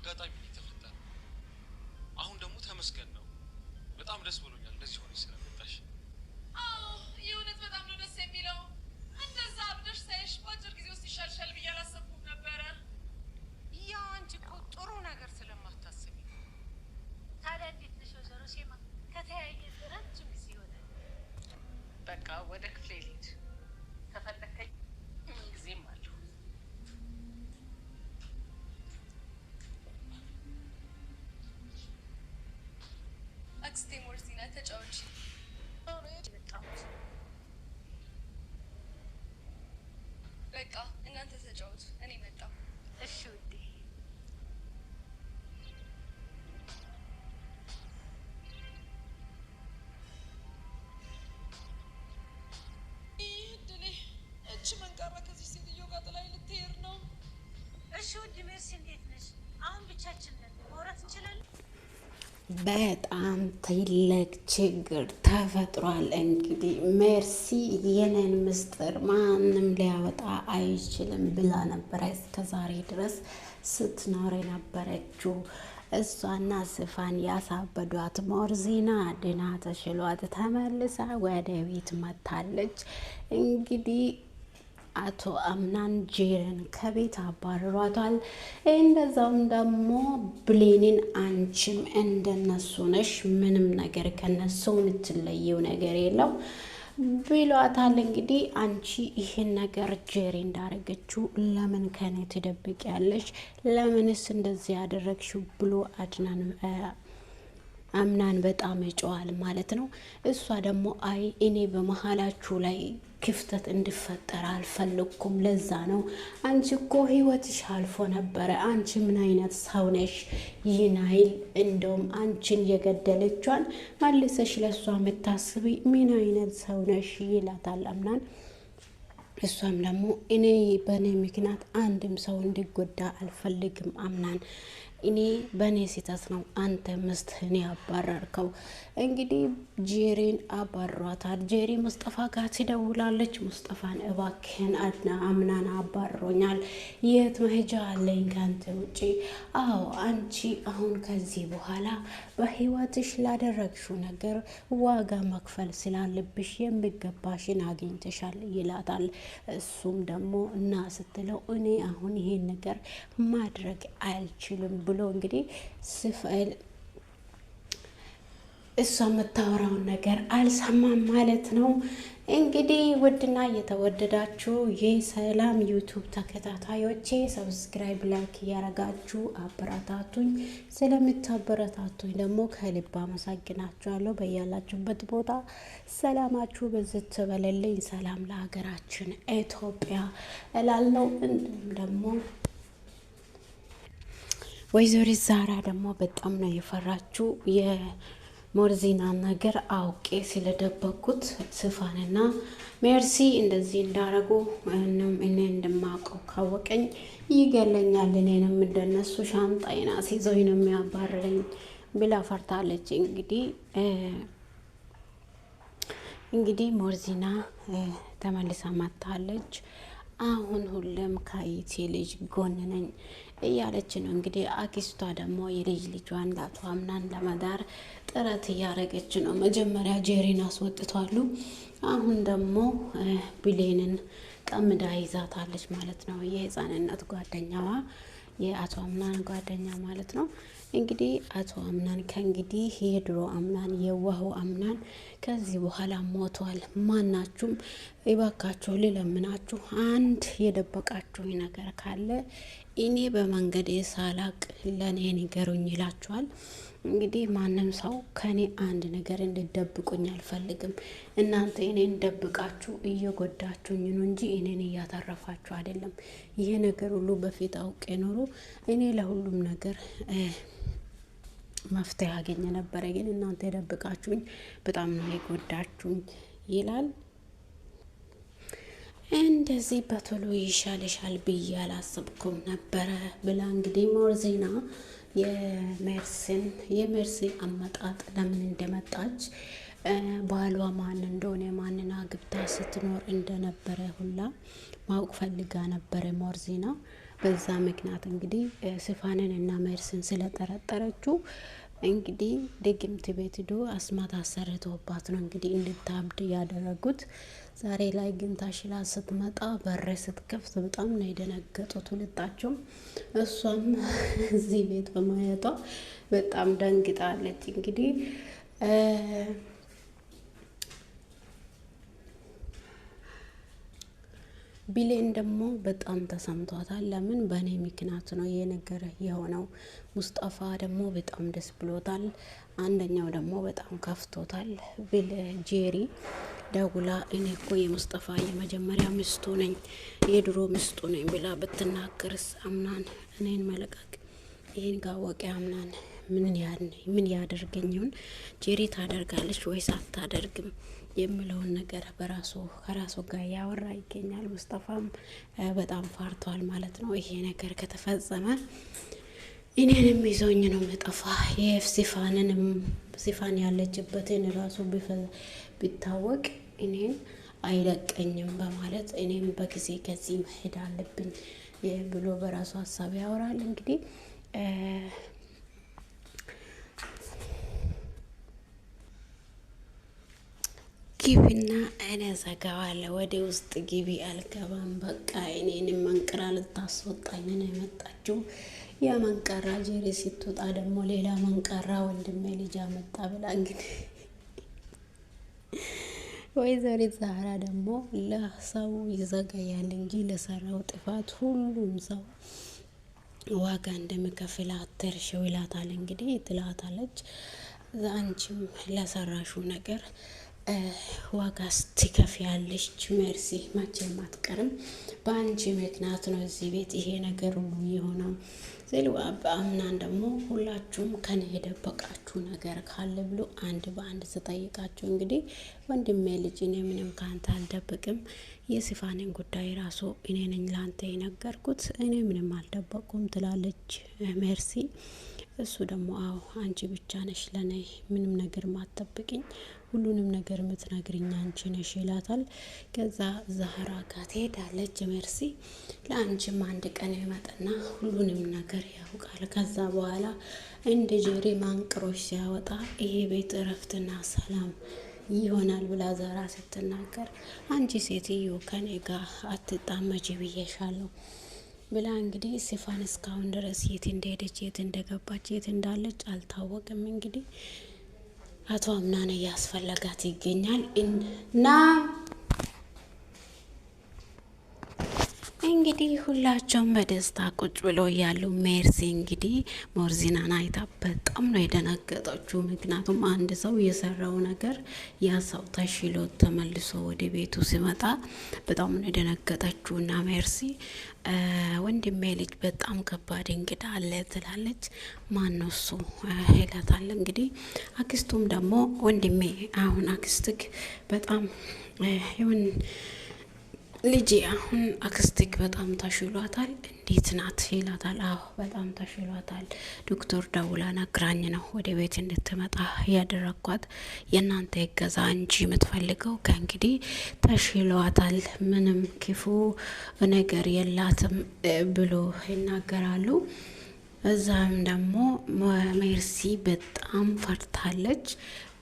አጋጣሚ የተፈጠረ አሁን ደግሞ ተመስገን ነው በጣም ደስ ብሎኛል እንደዚህ ሆነሽ ስለመጣሽ የእውነት በጣም ነው ደስ የሚለው እንደዛ አብደሽ ሳይሽ ባጭር ጊዜ ውስጥ ይሻልሻል ብዬ አላሰብኩም ነበረ ያው አንቺ እኮ ጥሩ ነገር ስለማታስቢ ታዲያ እንዴት ነሽ ወይዘሮ ሴማ ከተያየን ረጅም ጊዜ ይሆናል በቃ ወደ ክፍሌ ልሂድ ከፈለከኝ ምን ጊዜም አለሁ አክስቴ ሞርሲና ተጫውቺ በቃ እናንተ ተጫወቱ እኔ መጣሁ እሺ ውዴ ድሌ እቺ መንቃራ ከዚህ ሴትዮ ጋር ጥላኝ ልትሄድ ነው እሺ ውድ ሜርሲ እንዴት ነሽ አሁን ብቻችን ነን ማውራት እንችላለን በጣም ትልቅ ችግር ተፈጥሯል። እንግዲህ ሜርሲ የኔን ምስጢር ማንም ሊያወጣ አይችልም ብላ ነበረ እስከዛሬ ድረስ ስትኖር የነበረችው። እሷና ስፋን ያሳበዷት ሞርዚና ድና ተሽሏት ተመልሳ ወደ ቤት መታለች። እንግዲህ አቶ አምናን ጄርን ከቤት አባርሯታል። እንደዛውም ደግሞ ብሌንን አንቺም እንደነሱ ነሽ፣ ምንም ነገር ከነሱ የምትለየው ነገር የለው ብሏታል። እንግዲህ አንቺ ይህን ነገር ጄሪ እንዳረገችው ለምን ከኔ ትደብቂያለሽ? ለምንስ እንደዚህ ያደረግሽው? ብሎ አምናን በጣም ይጮዋል ማለት ነው። እሷ ደግሞ አይ እኔ በመሀላችሁ ላይ ክፍተት እንዲፈጠር አልፈለኩም፣ ለዛ ነው። አንቺ እኮ ህይወትሽ አልፎ ነበረ። አንቺ ምን አይነት ሰው ነሽ? ይህን ኃይል እንደውም አንቺን የገደለቿን መልሰሽ ለእሷ የምታስቢ ምን አይነት ሰው ነሽ? ይላታል አምናን። እሷም ደግሞ እኔ በእኔ ምክንያት አንድም ሰው እንዲጎዳ አልፈልግም አምናን እኔ በእኔ ስህተት ነው አንተ ምስትህን ያባረርከው። እንግዲህ ጄሪን አባሯታል። ጄሪ ሙስጠፋ ጋር ትደውላለች። ሙስጠፋን እባክህን አምናን አባሮኛል፣ የት መሄጃ አለኝ ከአንተ ውጪ? አዎ አንቺ አሁን ከዚህ በኋላ በህይወትሽ ላደረግሽው ነገር ዋጋ መክፈል ስላለብሽ የሚገባሽን አግኝተሻል ይላታል። እሱም ደግሞ እና ስትለው እኔ አሁን ይሄን ነገር ማድረግ አልችልም ብሎ እንግዲህ ስፈል እሷ የምታወራውን ነገር አልሰማም ማለት ነው። እንግዲህ ውድና እየተወደዳችሁ የሰላም ዩቱብ ተከታታዮቼ ሰብስክራይብ ላይክ እያረጋችሁ አበረታቱኝ። ስለምታበረታቱኝ ደግሞ ከልብ አመሰግናችኋለሁ። በያላችሁበት ቦታ ሰላማችሁ በዝት በለልኝ። ሰላም ለሀገራችን ኢትዮጵያ እላለሁ። እንዲሁም ደግሞ ወይዘሮ ዛራ ደግሞ በጣም ነው የፈራችው። የሞርዚና ነገር አውቄ ስለደበኩት ስፋንና ሜርሲ እንደዚህ እንዳረጉ እኔ እንደማውቀው ካወቀኝ ይገለኛል፣ እኔንም እንደነሱ ሻንጣይና ሲዞኝ ነው የሚያባርረኝ ብላ ፈርታለች። እንግዲህ ሞርዚና ተመልሳ መጥታለች። አሁን ሁሉም ከአይቲ ልጅ ጎን ነኝ እያለች ነው። እንግዲህ አክስቷ ደግሞ የልጅ ልጇን ለአቶ አምናን ለመዳር ጥረት እያደረገች ነው። መጀመሪያ ጄሪን አስወጥቷሉ። አሁን ደግሞ ብሌንን ጠምዳ ይዛታለች ማለት ነው። የህፃንነት ጓደኛዋ የአቶ አምናን ጓደኛ ማለት ነው። እንግዲህ አቶ አምናን ከእንግዲህ የድሮ አምናን የዋሁ አምናን ከዚህ በኋላ ሞቷል። ማናችሁም እባካችሁ ልለምናችሁ አንድ የደበቃችሁኝ ነገር ካለ እኔ በመንገድ ሳላቅ ለእኔ ንገሩኝ ይላችኋል። እንግዲህ ማንም ሰው ከኔ አንድ ነገር እንድደብቁኝ አልፈልግም። እናንተ እኔን ደብቃችሁ እየጎዳችሁኝ ነው እንጂ እኔን እያተረፋችሁ አይደለም። ይሄ ነገር ሁሉ በፊት አውቄ ኖሮ እኔ ለሁሉም ነገር መፍትሄ አገኘ ነበረ። ግን እናንተ የደብቃችሁኝ በጣም ነው የጎዳችሁኝ ይላል። እንደዚህ በቶሎ ይሻልሻል ብዬ አላሰብኩም ነበረ ብላ እንግዲህ ሞርዚና የሜርሲ አመጣጥ ለምን እንደመጣች ባሏ ማን እንደሆነ ማንና ግብታ ስትኖር እንደነበረ ሁላ ማወቅ ፈልጋ ነበረ ሞርዚና። በዛ ምክንያት እንግዲህ ሲፋንን እና ሜርሲን ስለጠረጠረችው እንግዲህ ድግምት ቤት ሄዶ አስማት አሰርተውባት ነው እንግዲህ እንድታብድ ያደረጉት። ዛሬ ላይ ግን ታሽላ ስትመጣ በር ስትከፍት በጣም ነው የደነገጡት ሁለታቸውም። እሷም እዚህ ቤት በማየቷ በጣም ደንግጣለች። እንግዲህ ቢሌን ደግሞ በጣም ተሰምቷታል። ለምን በእኔ ምክንያት ነው ይሄ ነገር የሆነው። ሙስጠፋ ደግሞ በጣም ደስ ብሎታል። አንደኛው ደግሞ በጣም ከፍቶታል። ጄሪ ደውላ እኔ እኮ የሙስጠፋ የመጀመሪያ ሚስቱ ነኝ፣ የድሮ ሚስቱ ነኝ ብላ ብትናገርስ አምናን እኔን መለቀቅ ይህን ካወቀ አምናን ምን ያደርገኝውን ጄሪ ታደርጋለች ወይስ አታደርግም የሚለውን ነገር ከራሱ ጋር ያወራ ይገኛል። ሙስጠፋም በጣም ፈርቷል ማለት ነው። ይሄ ነገር ከተፈጸመ እኔንም ይዞኝ ነው መጠፋ፣ ሲፋን ያለችበትን ራሱ ቢታወቅ እኔን አይለቀኝም በማለት እኔም በጊዜ ከዚህ መሄድ አለብኝ ብሎ በራሱ ሀሳብ ያወራል። እንግዲህ ግቢና እኔ ዘጋዋለሁ፣ ወደ ውስጥ ግቢ አልገባም፣ በቃ እኔንም መንቅራ ልታስወጣኝ ነው የመጣችው። ያ መንቀራ ጄሪ ስትወጣ ደግሞ ሌላ መንቀራ ወንድሜ ልጅ አመጣ ብላ እንግዲህ ወይዘሪት ዛህራ ደግሞ ለሰው ይዘገያል እንጂ ለሰራው ጥፋት ሁሉም ሰው ዋጋ እንደሚከፍል አትርሺው ይላታል። እንግዲህ ትላታለች፣ አንቺም ለሰራሹ ነገር ዋጋስ ትከፍያለሽ ሜርሲ፣ መቼም አትቀርም። በአንቺ ምክንያት ነው እዚህ ቤት ይሄ ነገር ሁሉ የሆነው ሲሉ አምናን ደግሞ ሁላችሁም ከኔ የደበቃችሁ ነገር ካለ ብሎ አንድ በአንድ ስጠይቃችሁ እንግዲህ ወንድሜ ልጅ እኔ ምንም ካንተ አልደብቅም፣ የሲፋንን ጉዳይ ራሱ እኔ ነኝ ላንተ የነገርኩት፣ እኔ ምንም አልደበቁም ትላለች ሜርሲ። እሱ ደግሞ አዎ አንቺ ብቻ ነሽ ለኔ ምንም ነገር ማጠብቅኝ፣ ሁሉንም ነገር የምትነግርኝ አንቺ ነሽ ይላታል። ከዛ ዛህራ ጋር ትሄዳለች ሜርሲ። ለአንቺም አንድ ቀን ይመጣና ሁሉንም ነገር ያውቃል። ከዛ በኋላ እንደ ጄሪ ማንቅሮች ሲያወጣ ይሄ ቤት እረፍትና ሰላም ይሆናል ብላ ዛራ ስትናገር አንቺ ሴትዮ ከኔ ጋር አትጣመጂ ብዬሻለሁ ብላ እንግዲህ ሲፋን እስካሁን ድረስ የት እንደሄደች የት እንደገባች የት እንዳለች አልታወቅም። እንግዲህ አቶ አምናን እያስፈለጋት ይገኛል እና እንግዲህ ሁላቸውም በደስታ ቁጭ ብሎ ያሉ ሜርሲ እንግዲህ ሞርዚናን አይታ በጣም ነው የደነገጠችው። ምክንያቱም አንድ ሰው የሰራው ነገር ያ ሰው ተሽሎ ተመልሶ ወደ ቤቱ ሲመጣ በጣም ነው የደነገጠችው። እና ሜርሲ ወንድሜ ልጅ በጣም ከባድ እንግዳ አለ ትላለች። ማን ነው እሱ ይላታል። እንግዲህ አክስቱም ደግሞ ወንድሜ አሁን አክስትክ በጣም ይሁን ልጄ አሁን አክስቲክ በጣም ተሽሏታል፣ እንዴት ናት ይላታል። አዎ በጣም ተሽሏታል፣ ዶክተር ደውላ ነግራኝ ነው ወደ ቤት እንድትመጣ ያደረኳት፣ የእናንተ እገዛ እንጂ የምትፈልገው ከእንግዲህ ተሽሏታል፣ ምንም ክፉ ነገር የላትም ብሎ ይናገራሉ። እዛም ደግሞ ሜርሲ በጣም ፈርታለች።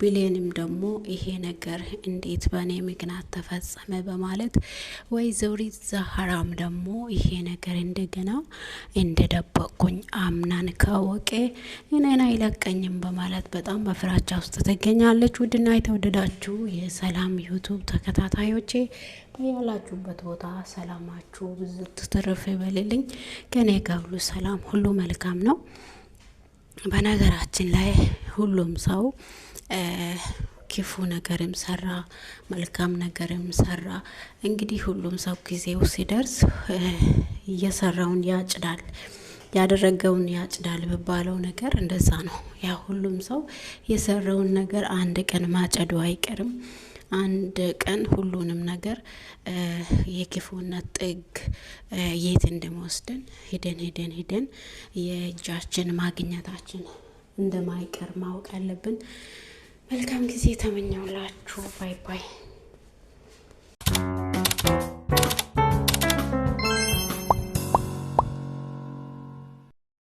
ብሌንም ደግሞ ይሄ ነገር እንዴት በእኔ ምክንያት ተፈጸመ በማለት ወይዘሪት ዛህራም ደግሞ ይሄ ነገር እንደገና እንደደበቁኝ አምናን ካወቀ እኔን አይለቀኝም በማለት በጣም በፍራቻ ውስጥ ትገኛለች። ውድና የተወደዳችሁ የሰላም ዩቱብ ተከታታዮቼ ያላችሁበት ቦታ ሰላማችሁ ብዙ ትርፍ ይበልልኝ። ከኔ ጋር ሁሉ ሰላም ሁሉ መልካም ነው። በነገራችን ላይ ሁሉም ሰው ክፉ ነገርም ሰራ መልካም ነገርም ሰራ እንግዲህ ሁሉም ሰው ጊዜው ሲደርስ እየሰራውን ያጭዳል፣ ያደረገውን ያጭዳል በባለው ነገር እንደዛ ነው። ያ ሁሉም ሰው የሰራውን ነገር አንድ ቀን ማጨዱ አይቀርም። አንድ ቀን ሁሉንም ነገር የክፉነት ጥግ የት እንደሚወስደን ሄደን የእጃችን ማግኘታችን እንደማይቀር ማወቅ አለብን። መልካም ጊዜ ተመኘውላችሁ። ባይ ባይ።